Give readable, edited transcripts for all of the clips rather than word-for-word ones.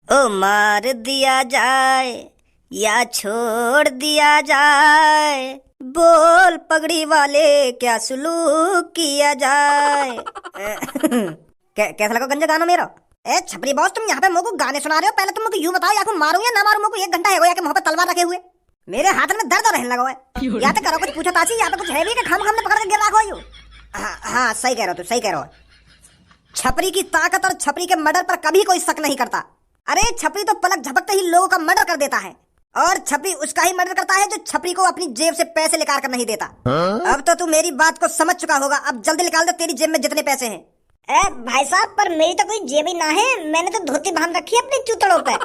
ओ मार दिया जाए या छोड़ दिया जाए, बोल पगड़ी वाले क्या सुलूक किया जाए। कैसा लगा गंजा गाना मेरा? ए छपरी बॉस, तुम यहाँ पे मुझको गाने सुना रहे हो? पहले तुम मुझको यूं बताओ, या को मारूं या ना मारूं? मुझको 1 घंटा है कि मुंह पे तलवार रखे हुए, मेरे हाथ में दर्द रहने लगा है। या तो करो कुछ पूछो तासी, या तो कुछ है भी कि खाम पकड़ के गिर रखो यूं। हाँ सही कह रहे हो, तू सही कह रहे हो। छपरी की ताकत और छपरी के मर्डर पर कभी कोई शक नहीं करता। अरे छपरी तो पलक झपकते ही लोगों का मर्डर कर देता है, और छपरी उसका ही मर्डर करता है जो छपरी को अपनी जेब से पैसे निकाल कर नहीं देता। अब तो तू मेरी बात को समझ चुका होगा, अब जल्दी निकाल दे तेरी जेब में जितने पैसे हैं। ए भाई साहब, पर मेरी तो कोई जेब ही ना है, मैंने तो धोती बांध रखी है अपनी चुतड़ों पे।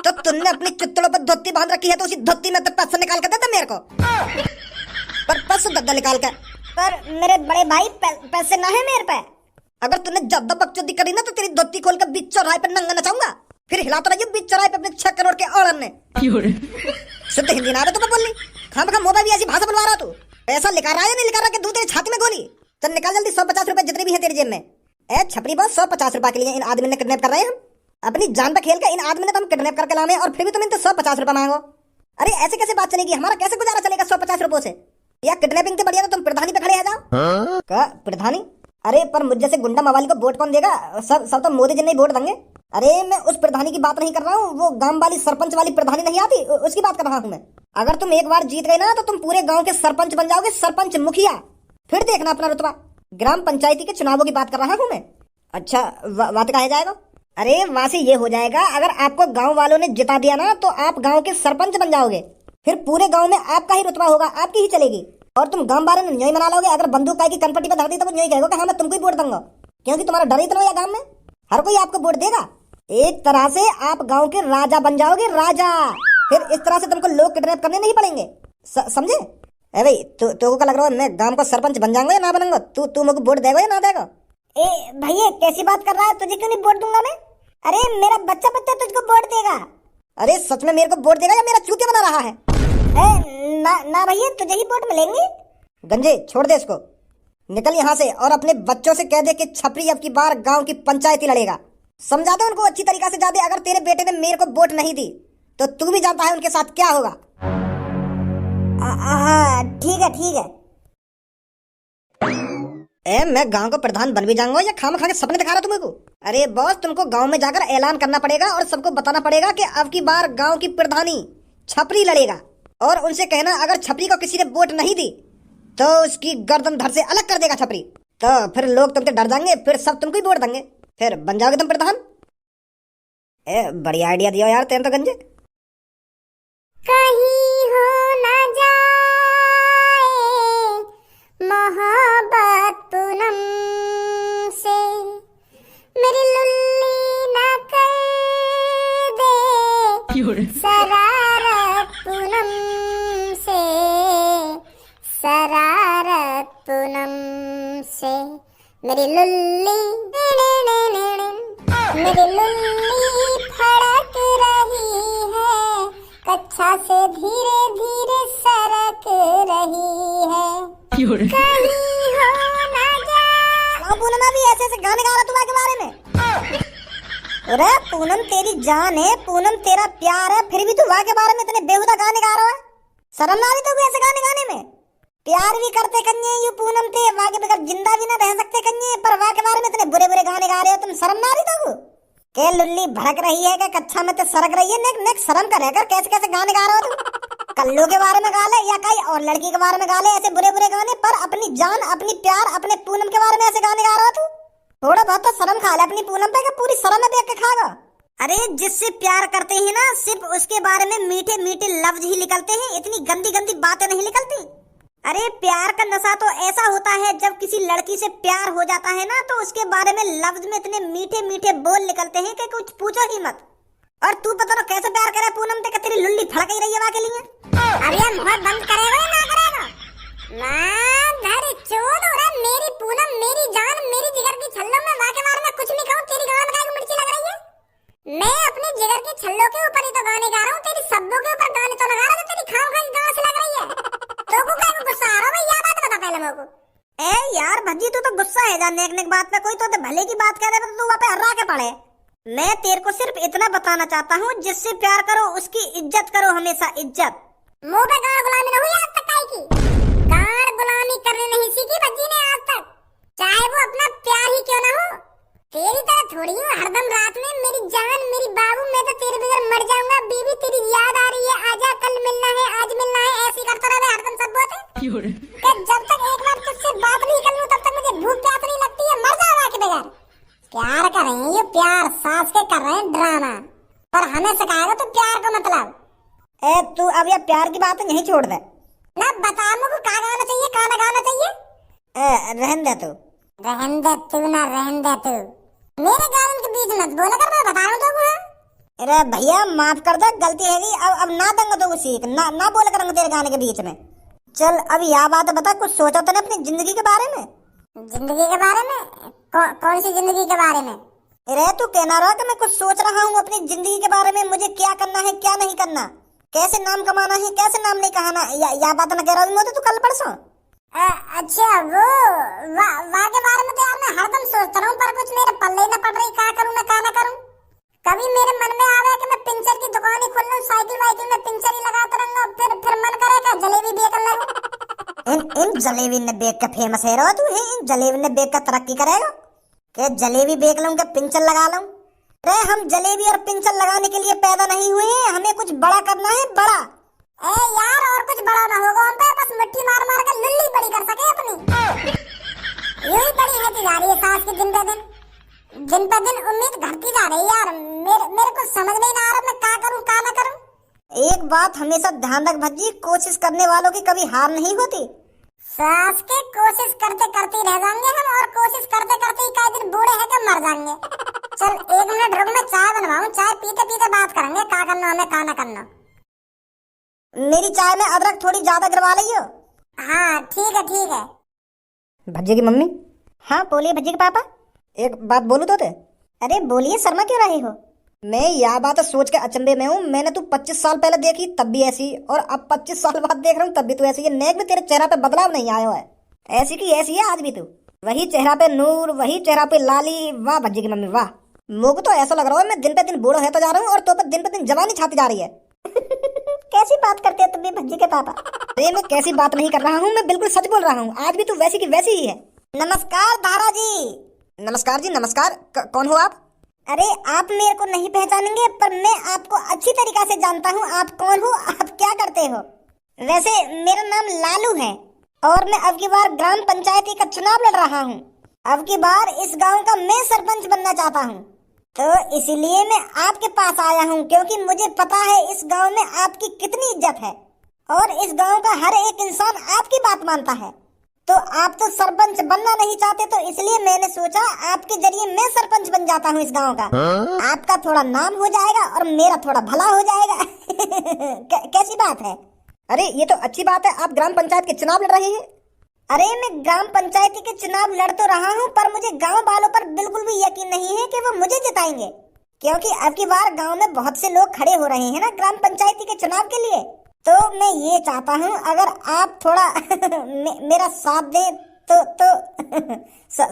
तो तुमने अपनी चुतड़ों पर धोती बांध रखी है तो उसी धोती में तो पैसे निकाल कर देता मेरे को। पर पैसे दद्दा निकाल कर। पर मेरे बड़े भाई पैसे ना है मेरे पे। अगर तूने ज्यादा बकचोदी करी ना तो तेरी धोती खोल कर बीच चौराहे पर नंगा नचाऊंगा, फिर हिलाता रहिए बीच चौराहे पे अपने 6 करोड़ के औरन ने। शुद्ध हिंदी ना तो बोल ली, खाम खा मोबाइल भी ऐसी भाषा बनवा रहा तू। पैसा लेकर आया नहीं लेकर रहा, दूध तेरी छाती में गोली। चल निकाल जल्दी 150 रुपए जितने भी है तेरी जेब में। ए छपरी बॉस, 150 रुपए के लिए इन आदमी ने किडनैप कर रहे हैं हम। अपनी जान पे खेल के इन आदमी ने तो हम किडनैप करके लाए, और फिर भी तुम इनसे 150 रुपए मांगो। अरे ऐसे कैसे बात चलेगी? हमारा कैसे गुजारा चलेगा 150 रुपए से? या किडनैपिंग से बढ़िया तो तुम प्रधानी पे खड़े आ जाओ। क्या प्रधानी? अरे पर मुझ जैसे गुंडा मवाली को वोट कौन देगा? सब तो मोदी जी नहीं वोट देंगे। अरे मैं उस प्रधानी की बात नहीं कर रहा हूँ, वो गांव वाली सरपंच वाली प्रधानी नहीं आती, उसकी बात कर रहा हूँ मैं। अगर तुम एक बार जीत गए ना तो तुम पूरे गांव के सरपंच बन जाओगे, सरपंच मुखिया। फिर देखना अपना रुतबा। ग्राम पंचायती के चुनावों की बात कर रहा हूँ मैं। अच्छा बात कहा जाएगा? अरे वहां से ये हो जाएगा, अगर आपको गाँव वालों ने जिता दिया ना तो आप गाँव के सरपंच बन जाओगे, फिर पूरे गाँव में आपका ही रुतबा होगा, आपकी ही चलेगी। और तुम गांव वाले ने न्योय मना लोगे। अगर बंदूक की कनपट्टी पे धर दी तो वो न्योय कहेगा कि हाँ मैं तुमको ही वोट दूंगा, क्योंकि तुम्हारा डर ही इतना है गांव में, हर कोई आपको वोट देगा। एक तरह से आप गांव के राजा बन जाओगे, राजा। फिर इस तरह से तुमको लोग किडनैप करने नहीं पड़ेंगे, समझे? ए भाई तो क्या लग रहा है मैं गांव का सरपंच बन जाऊंगा या ना बनूंगा? तू मुझको वोट देगा या ना देगा? ए भैया कैसी बात कर रहा है? तुझे क्यों नहीं वोट दूंगा मैं? अरे मेरा बच्चा तुझको वोट देगा। अरे सच में मेरे को वोट देगा या मेरा चूतिया बना रहा है? ना भैया, तुझे ही वोट मिलेंगे। गंजे छोड़ दे इसको, निकल यहाँ से और अपने बच्चों से कह दे कि छपरी अब की बार गांव की पंचायती लड़ेगा। समझा दे उनको अच्छी तरीका से, जा दे। अगर तेरे बेटे ने मेरे को वोट नहीं दी तो तू भी जानता है उनके साथ क्या होगा। ठीक है। मैं गांव का प्रधान बन भी जाऊंगा या खाम खा के सपने दिखा रहा तुमको? अरे बॉस, तुमको गांव में जाकर ऐलान करना पड़ेगा और सबको बताना पड़ेगा कि अब की बार गांव की प्रधानी छपरी लड़ेगा, और उनसे कहना अगर छपरी को किसी ने वोट नहीं दी तो उसकी गर्दन धड़ से अलग कर देगा छपरी। तो फिर लोग तुमसे डर जाएंगे, फिर सब तुमको ही वोट देंगे, फिर बन जाओगे तुम प्रधान। बढ़िया आइडिया दिया यार तेरे तो गंजे। कहीं हो ना जाए मोहब्बत पूनम से, मेरी लुल्ली ना कर दे शरारत पूनम से, शरारत पूनम से। मेरी लुल्ली फड़क रही है, कच्छा से धीरे धीरे सरक रही है। कहीं हो ना जा। पूनम भी ऐसे गाने गा रहा तुम्हारे के बारे में? अरे पूनम तेरी जान है, पूनम तेरा प्यार है, फिर भी तू वहाँ के बारे में इतने बेहुदा गाने गा रहा है। शर्म ना आई तो ऐसे गाने गाने में? प्यार भी करते कन्ये यू पूनम थे, वहाँ के बगैर जिंदा भी ना रह सकते कन्ये, पर वहाँ के बारे में इतने बुरे बुरे गाने गा रहे हो तुम। शर्म ना आई तो के लुल्ली भड़क रही है, कच्छा में तो सरक रही है। नेक शर्म करे कर, कैसे कैसे गाने गा रहे हो तुम? कल्लू के बारे में गा ले या कहीं और लड़की के बारे में गा ले, ऐसे बुरे बुरे गाने, पर अपनी जान, अपनी प्यार, अपने पूनम के बारे में ऐसे गाने गा रहा तू? थोड़ा बहुत तो शर्म खा ले अपनी पूनम पे, पूरी शर्म देख के खागा। अरे जिससे प्यार करते हैं ना, सिर्फ उसके बारे में मीठे मीठे लफ्ज ही निकलते हैं, इतनी गंदी गंदी बातें नहीं निकलती। अरे प्यार का नशा तो ऐसा होता है, जब किसी लड़की से प्यार हो जाता है ना तो उसके बारे में लफ्ज में इतने मीठे मीठे बोल निकलते हैं कि कुछ पूछो ही मत। और तू पता ना कैसे प्यार करे पूनम से, तेरी लुल्ली फड़क ही रही है वहाँ के लिए। अरे मुंह बंद करेगा या ना करेगा? मां धर चोद हो रहा, मेरी पूनम, मेरी जान, मेरी जिगर की छल्लो में वहाँ के बारे में कुछ नहीं कहूँ, तेरी गान का मिर्ची लग रही है। मैं अपने जिगर के छल्लों के ऊपर ही तो गाने गा रहा हूँ, तेरी शब्दों के ऊपर गाने तो लगा रहा हूँ, तेरी खाम खाई गाँव से लग रही है। तो को क्या गुस्सा आ रहा है? ये बात बता पहले मेरे को। ए यार भज्जी, तू तो गुस्सा है जान नेक नेक बात पे, कोई तो भले की बात कह रहे तो तू वहाँ पे हर्रा के पड़े। मैं तेरे को सिर्फ इतना बताना चाहता हूँ, जिससे प्यार करो उसकी इज्जत करो, हमेशा इज्जत। मुंह पे गाड़ गुलामी न हुई आज तक काई की। गाड़ गुलामी करने नहीं सीखी भज्जी ने आज तक, चाहे वो अपना प्यार ही क्यों ना हो। तेरी तरह थोड़ी हूँ हरदम रात में मेरी जान मेरी बाबू, मैं तो तेरे बगैर मर जाऊंगा। बीबी तेरी याद आ रही है, आजा कल मिलना है, आज मिलना है, ऐसे करता रहे हरदम सब बोलते। जब तक एक बार तुझसे बात नहीं कर लूं तब तक मुझे भूख प्यास नहीं लगती है, मर जाऊंगा के बगैर। प्यार कर रहे हैं ये, प्यार सास के कर रहे हैं ड्रामा, पर हमें सिखाएगा तो प्यार का मतलब। ए तू अब ये प्यार की बात यहीं छोड़ दे ना। बता मुझको कहाँ गाना चाहिए, कहाँ ना गाना चाहिए। रहन दे तू, रहन दे तू ना रहन दे तू, मेरे गानों के बीच मत बोला कर, मैं बता रहा हूँ तुमको। अरे भैया माफ कर दे, गलती है गई, अब ना दूंगा तो सीख ना बोला करूंगा तेरे गाने के बीच में। चल अब यह बात बता, कुछ सोचा तूने अपनी जिंदगी के बारे में? जिंदगी के बारे में? कौन सी जिंदगी के बारे में? अरे तू कहना रहा कि मैं कुछ सोच रहा हूँ अपनी जिंदगी के बारे में, मुझे क्या करना है क्या नहीं करना, कैसे नाम कमाना है कैसे नाम नहीं कहाना, या बात ना कह रहा हूँ तो कल परसों। अच्छा वो वाह के बारे में तो यार मैं हरदम सोचता रहूं, पर कुछ मेरे पल्ले न पड़ रही, क्या करूं मैं क्या ना करूं। कभी मेरे मन में आवे कि मैं पिंचर की दुकान ही खोल लूं, साइकिल वाइकिल में पिंचर ही लगाता रहूंगा, फिर मन करे कि जलेबी बेच लूं। इन जलेबी ने बेच के फेमस है रहो तू, इन जलेबी ने बेच कर तरक्की करेगा कि जलेबी बेच लूं कि पिंचर लगा लूं। अरे हम जलेबी और पिंचर लगाने के लिए पैदा नहीं हुए हैं, हमें कुछ बड़ा करना है, बड़ा। ए यार और कुछ बड़ा ना होगा हम पे, बस मिट्टी मार मार के लुल्ली बड़ी कर सके अपनी। यही बड़ी है जा रही है सास की दिन पे दिन उम्मीद घटती जा रही है यार। मेरे को समझ नहीं आ रहा मैं क्या करूं क्या ना करूं। एक बात हमेशा ध्यान रख भज्जी, कोशिश करने वालों की कभी हार नहीं होती। सास के कोशिश करते करते रह जाएंगे हम, और कोशिश करते करते ही कई दिन बूढ़े हैं कि मर जाएंगे। चल 1 मिनट रुक, मैं चाय बनवाऊं, चाय पीते पीते बात करेंगे क्या करना हमें क्या ना करना। मेरी चाय में अदरक थोड़ी ज्यादा गिरवा लियो। हाँ ठीक है। भज्जी की मम्मी। हाँ बोलिए भज्जी के पापा। एक बात बोलूं तो? अरे बोलिए, शर्मा क्यों रहे हो? मैं यह बात सोच के अचंभे में हूँ, मैंने तू 25 साल पहले देखी तब भी ऐसी, और अब 25 साल बाद देख रहा हूँ तब भी तू ऐसी है। नेक भी तेरे चेहरा पे बदलाव नहीं आया है, ऐसी की ऐसी है आज भी तू। वही चेहरा पे नूर, वही चेहरा पे लाली। वाह भज्जी की मम्मी वाह। मुझको तो ऐसा लग रहा है मैं दिन पे दिन बूढ़ा होता जा रहा हूँ और तो पे दिन जवानी छाती जा रही है। कैसी बात करते हो तुम भी भज्जी के पापा? अरे मैं कैसी बात नहीं कर रहा हूँ, मैं बिल्कुल सच बोल रहा हूँ, आज भी तू वैसी की वैसी ही है। नमस्कार धारा जी। नमस्कार जी नमस्कार। कौन हो आप? अरे आप मेरे को नहीं पहचानेंगे, पर मैं आपको अच्छी तरीका से जानता हूँ। आप कौन हो, आप क्या करते हो? वैसे मेरा नाम लालू है और मैं अब की बार ग्राम पंचायती का चुनाव लड़ रहा हूँ। अब की बार इस गांव का मैं सरपंच बनना चाहता हूँ, तो इसीलिए मैं आपके पास आया हूँ, क्योंकि मुझे पता है इस गांव में आपकी कितनी इज्जत है और इस गांव का हर एक इंसान आपकी बात मानता है। तो आप तो सरपंच बनना नहीं चाहते, तो इसलिए मैंने सोचा आपके जरिए मैं सरपंच बन जाता हूँ इस गांव का। आपका थोड़ा नाम हो जाएगा और मेरा थोड़ा भला हो जाएगा। कैसी बात है? अरे ये तो अच्छी बात है, आप ग्राम पंचायत के चुनाव लड़ रहे हैं। अरे मैं ग्राम पंचायती के चुनाव लड़ तो रहा हूँ, पर मुझे गांव वालों पर बिल्कुल भी यकीन नहीं है कि वो मुझे जिताएंगे, क्योंकि अब की बार गांव में बहुत से लोग खड़े हो रहे हैं ना ग्राम पंचायती के चुनाव के लिए। तो मैं ये चाहता हूँ अगर आप थोड़ा मेरा साथ दें तो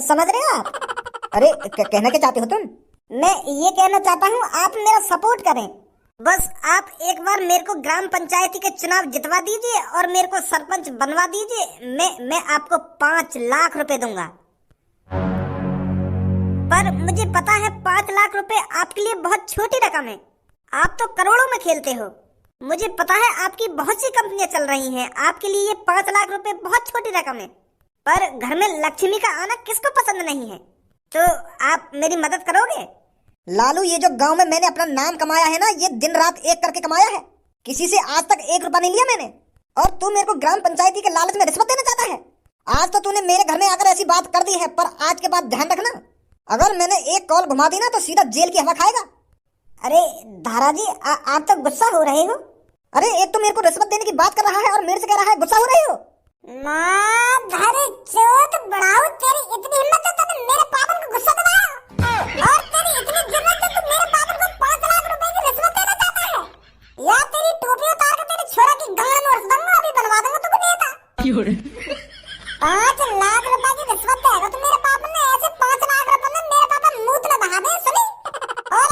समझ रहे हो आप? अरे कहना क्या चाहते हो तुम? मैं ये कहना चाहता हूँ आप मेरा सपोर्ट करें। बस आप एक बार मेरे को ग्राम पंचायती के चुनाव जितवा दीजिए और मेरे को सरपंच बनवा दीजिए। मैं आपको 5 लाख रुपए दूंगा। पर मुझे पता है 5 लाख रुपए आपके लिए बहुत छोटी रकम है, आप तो करोड़ों में खेलते हो। मुझे पता है आपकी बहुत सी कंपनियां चल रही हैं, आपके लिए ये 5 लाख रुपए बहुत छोटी रकम है। पर घर में लक्ष्मी का आना किसको पसंद नहीं है? तो आप मेरी मदद करोगे? लालू ये जो गांव में मैंने अपना नाम कमाया है ना, ये दिन रात एक करके कमाया है, किसी से आज तक 1 रुपया नहीं लिया मैंने। और तू मेरे को ग्राम पंचायती के लालच में रिश्वत देना चाहता है। आज तो तूने मेरे घर में आकर ऐसी बात कर दी है, पर आज के बाद ध्यान रखना, अगर मैंने एक कॉल घुमा दी ना तो सीधा जेल की हवा खाएगा। अरे धारा जी आप तो गुस्सा हो रहे हो। अरे एक तो मेरे को रिश्वत देने की बात कर रहा है और मेरे से कह रहा है गुस्सा हो रहे हो। बढ़ाओ, तेरी इतनी हिम्मत है तो मेरे पापा को गुस्सा दिलाया, और तेरी इतनी जुर्रत है तो मेरे पापा को 5 लाख रुपए की रिश्वत देना चाहता है। या तेरी टोपी उतार के तेरे छोरा की गांड में रख दूंगा, अभी बनवा दूंगा तुमको नेता। 5 लाख रुपए की रिश्वत देगा तो मेरे पापा ने ऐसे 5 लाख रुपए में मेरे पापा मुंह में बहा दे सुनी। और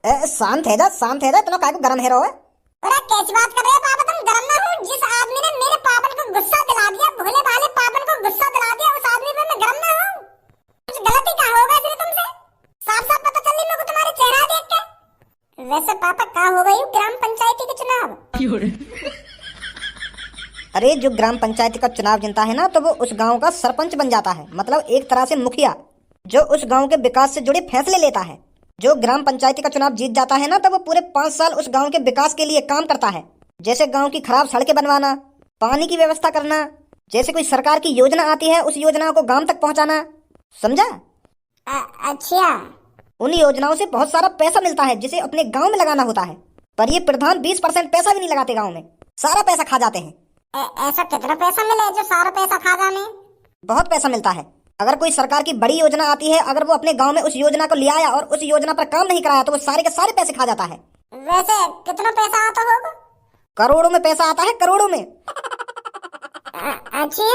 शांत है जा, शांत है जा, इतना काय को गरम है रहो है। अरे कैसी बात कर रहे हो पापा, तुम गरम ना हो। जिस आदमी ने मेरे पापन को गुस्सा दिला दिया, भोले भाले पापन को गुस्सा दिला दिया, उस आदमी पे मैं गरम ना हूँ। कुछ गलती क्या होगा इसलिए तुमसे साफ साफ पता चल रही मेरे को तुम्हारे चेहरा देख के। वैसे पापा कहाँ हो गई ग्राम पंचायती के चुनाव? अरे जो ग्राम पंचायत का चुनाव जीतता है ना, तो वो उस गांव का सरपंच बन जाता है, मतलब एक तरह से मुखिया, जो उस गांव के विकास से जुड़े फैसले लेता है। जो ग्राम पंचायती का चुनाव जीत जाता है ना, तो वो पूरे 5 साल उस गांव के विकास के लिए काम करता है। जैसे गांव की खराब सड़कें बनवाना, पानी की व्यवस्था करना, जैसे कोई सरकार की योजना आती है उस योजना को गांव तक पहुंचाना, समझा? अच्छा। उन योजनाओं से बहुत सारा पैसा मिलता है जिसे अपने गांव में लगाना होता है, पर ये प्रधान 20% पैसा भी नहीं लगाते गांव में, सारा पैसा खा जाते हैं। ऐसा कितना पैसा मिले जो सारा पैसा खा जाने? बहुत पैसा मिलता है। अगर कोई सरकार की बड़ी योजना आती है, अगर वो अपने गांव में उस योजना को ले आया और उस योजना पर काम नहीं कराया, तो वो सारे के सारे पैसे खा जाता है। वैसे कितना पैसा आता होगा? करोड़ों में पैसा आता है, करोड़ों में। अच्छा।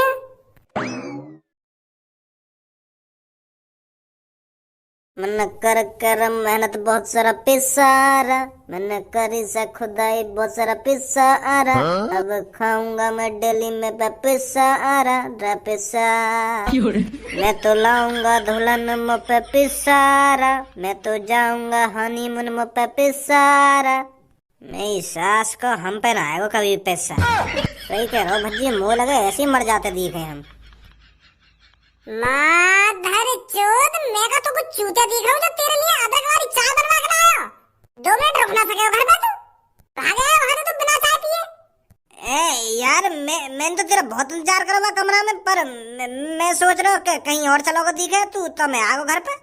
मन कर कर मेहनत बहुत सारा पैसा आ रहा, मैंने करी से खुदाई बहुत सारा पैसा आ रहा, अब खाऊंगा मैं डेली में पैसा आ रहा पैसा। मैं तो लाऊंगा दुल्हन मुँह पे पैसा आ रहा, मैं तो जाऊंगा हनीमून मुँह पे पैसा आ रहा, मेरी सास को हम पे ना आएगा कभी पैसा। सही कह रहा हो भज्जी, मुँह लगे ऐसे ही मर जाते दिखे हम। माधर चोद, मैं का तो कुछ चूतिया दिख रहा हूँ जो तेरे लिए अदरक वाली चाय बनवा के लाया। 2 मिनट रुक ना सके हो घर पे तू? भाग आया वहाँ तो बिना चाय पिए। यार मैं तो तेरा बहुत इंतजार कर रहा कमरा में, पर मैं सोच रहा हूँ कि कहीं और चलोगे दिखे तू, तो मैं आ गया घर पे।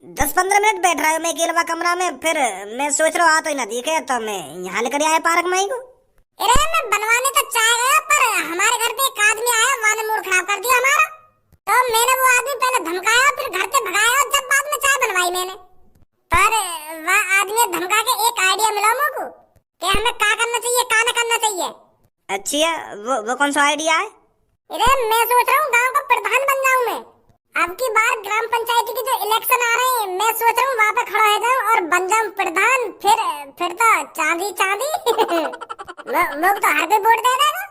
10-15 मिनट बैठ रहा हूँ मैं अकेला कमरा में, फिर मैं सोच रहा हूँ आ तो ही ना दिखे, तो मैं यहाँ लेकर आया पार्क में को। अरे मैं बनवाने तो चाय गया, पर हमारे घर पे एक आदमी आया, वहाँ ने मूड खराब कर दिया हमारा। तो मैंने वो आदमी पहले धमकाया, फिर घर से भगाया, और जब बाद में चाय बनवाई मैंने, पर वह आदमी धमका के एक आइडिया मिला मुझको कि हमें क्या करना चाहिए क्या न करना चाहिए। अच्छा, वो कौन सा आइडिया है? अरे मैं सोच रहा हूँ गांव का प्रधान बन जाऊँ मैं। अब की बार ग्राम पंचायती के जो इलेक्शन आ रहे हैं, मैं सोच रहा हूँ वहाँ पे खड़ा हो जाऊँ और बन जाऊँ प्रधान। फिर तो चांदी चांदी। लोग तो हर कोई वोट दे देगा।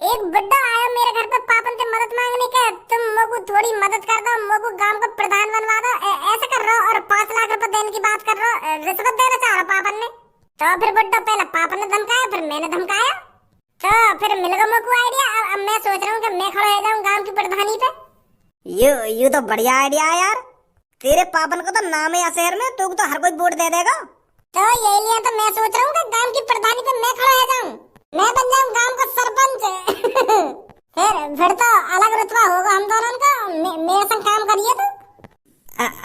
एक बुड्ढा आया मेरे घर पे पापन से मदद मांगने के, तुम मोको थोड़ी मदद कर दो, मोको गांव का प्रधान बनवा दो, ऐसे कर रहा और 5 लाख रुपए देने की बात कर रहा, रिश्वत देना चाह रहा पापन ने। तो फिर बुड्ढा पहले पापन ने धमकाया, फिर मैंने धमकाया, तो फिर मिल गया मोको आइडिया। अब मैं सोच रहा हूँ कि मैं खड़ा हो जाऊँ गांव की प्रधानी पे। ये तो बढ़िया आइडिया है यार। तेरे पापन को तो नाम है शहर में, तो हर कोई वोट दे देगा। तो यही लिए तो मैं सोच रहा हूँ कि गांव की प्रधानी पे मैं खड़ा हो जाऊँ, मैं बन जाऊँ गांव का सरपंच। फिर तो अलग रुतबा होगा हम दोनों का। मेरे संग काम करिए तो।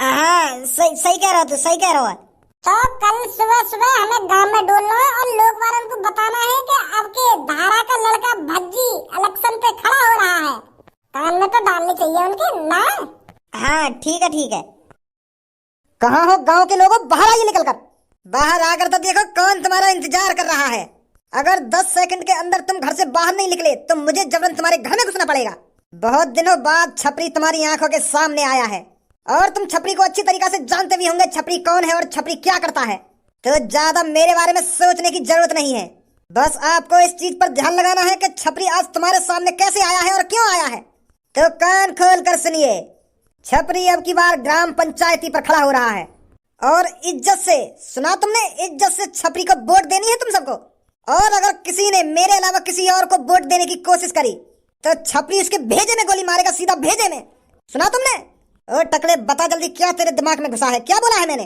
हाँ सही कह रहा हो, तो सही कह रहा हो। तो कल सुबह सुबह हमें गांव में डोलना है और लोग वालों को बताना है कि अब के धारा का लड़का भज्जी इलेक्शन पे खड़ा हो रहा है। कान में तो डालनी चाहिए उनके ना। हाँ ठीक है। कहाँ हो गांव के लोगों, बाहर आइए निकल कर। बाहर आकर तो देखो कौन तुम्हारा इंतजार कर रहा है। अगर 10 सेकंड के अंदर तुम घर से बाहर नहीं निकले तो मुझे जबरन तुम्हारे घर में घुसना पड़ेगा। बहुत दिनों बाद छपरी तुम्हारी आंखों के सामने आया है, और तुम छपरी को अच्छी तरीके से जानते भी होंगे छपरी कौन है और छपरी क्या करता है। तो ज्यादा मेरे बारे में सोचने की जरूरत नहीं है, बस आपको इस चीज पर ध्यान लगाना है कि छपरी आज तुम्हारे सामने कैसे आया है और क्यों आया है। तो कान खोल कर सुनिए, छपरी अब की बार ग्राम पंचायती पर खड़ा हो रहा है, और इज्जत से सुना तुमने, इज्जत से छपरी को वोट देनी है तुम सबको। और अगर किसी ने मेरे अलावा किसी और को वोट देने की कोशिश करी तो छपरी उसके भेजे में गोली मारेगा, सीधा भेजे में। सुना तुमने? ओ टकले, बता जल्दी क्या तेरे दिमाग में घुसा है, क्या बोला है मैंने?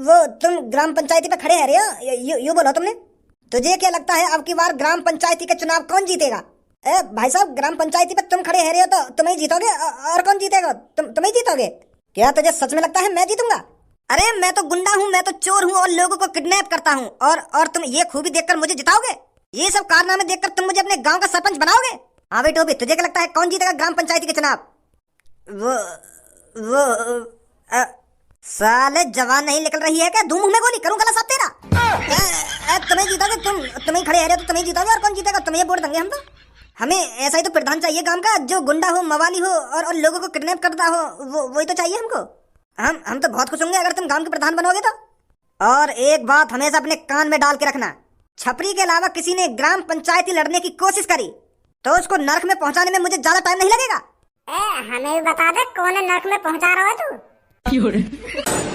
वो तुम ग्राम पंचायती पे खड़े हैं रे, यू बोला तुमने। तुझे क्या लगता है अब की बार ग्राम पंचायती का चुनाव कौन जीतेगा? भाई साहब, ग्राम पंचायती पे तुम खड़े हैं रे, तो तुम ही जीतोगे, और कौन जीतेगा? तुम ही जीतोगे। क्या तुझे सच में लगता है मैं जीतूंगा? अरे मैं तो गुंडा हूँ, मैं तो चोर हूँ और लोगों को किडनैप करता हूँ, और तुम ये खूबी देखकर मुझे जिताओगे? ये सब कारनामे देखकर तुम मुझे अपने गांव का सरपंच बनाओगे? हाँ बेटो, तुझे क्या लगता है कौन जीतेगा ग्राम पंचायती के चुनाव? वो साले जवान नहीं निकल रही है क्या? धूम में गोली करूँ गला साहब तेरा। तुम्हें जीतोगे, तुम ही खड़े हैं तो तुम ही जीतोगे, और कौन जीतेगा? तुम्हें वोट देंगे हम तो। हमें ऐसा ही तो प्रधान चाहिए गांव का, जो गुंडा हो, मवाली हो, और लोगों को किडनैप करता हो, वही तो चाहिए हमको। हम तो बहुत खुश होंगे अगर तुम गांव के प्रधान बनोगे तो। और एक बात हमेशा अपने कान में डाल के रखना, छपरी के अलावा किसी ने ग्राम पंचायती लड़ने की कोशिश करी तो उसको नरक में पहुंचाने में मुझे ज्यादा टाइम नहीं लगेगा। हमें भी बता दे कौन नरक में पहुंचा रहा है तू।